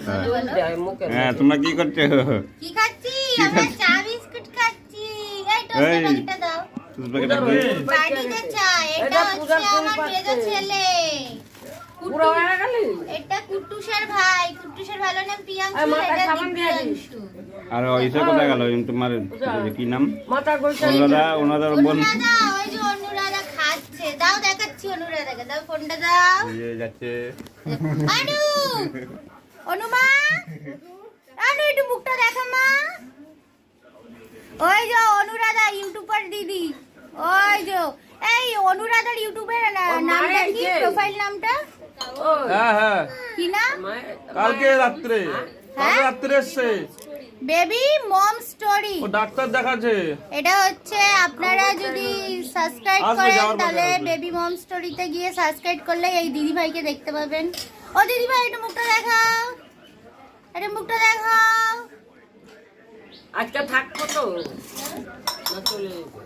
হ্যাঁ তোমরা কি করছো? কি খাচ্ছি? আমরা চা বিস্কুট খাচ্ছি। এই তো এই। প্যাকেটটা দাও। প্যাকেটটা দে। বাড়িতে চা। এটা হচ্ছে আমার মেজো ছেলে। পুরো হয়ে গেলি? এটা কুট্টুসের ভাই। কুট্টুসের ভালো নাম প্রিয়াংশু। মাথায় এটা সাবান দিয়ে দিস। দিব্যাংশু। আর ওইসে কোথায় গেল তোমার কি নাম? মাথা গোলটা ওনাদের বোন অনুরাধা, ওই যে অনুরাধা খাচ্ছে। দাও দেখাচ্ছি অনুরাধাকে। দাও ফোনটা দাও। যাচ্ছে। অনু, অনুমা, অনু একটু মুখটা দেখা মা। ওই যে অনুরাধা ইউটিউবার দিদি। ওই যে এই অনুরাধার ইউটিউবের নামটা কি? প্রোফাইল নামটা হ্যাঁ হ্যাঁ কি নাম? কালকে রাত্রে এসছে বেবি মম স্টোরি। ও ডাক্তার দেখাচ্ছে। এটা হচ্ছে আপনারা যদি সাবস্ক্রাইব আসবে, করেন যাওয়ার পথে তাহলে আসবে। বেবি মম স্টোরিতে গিয়ে সাবস্ক্রাইব করলে এই দিদি ভাইকে দেখতে পাবেন। ও দিদি ভাই একটু মুখটা দেখাও, একটু মুখটা দেখাও। আজকে থাকবো তো না চলে যাবো?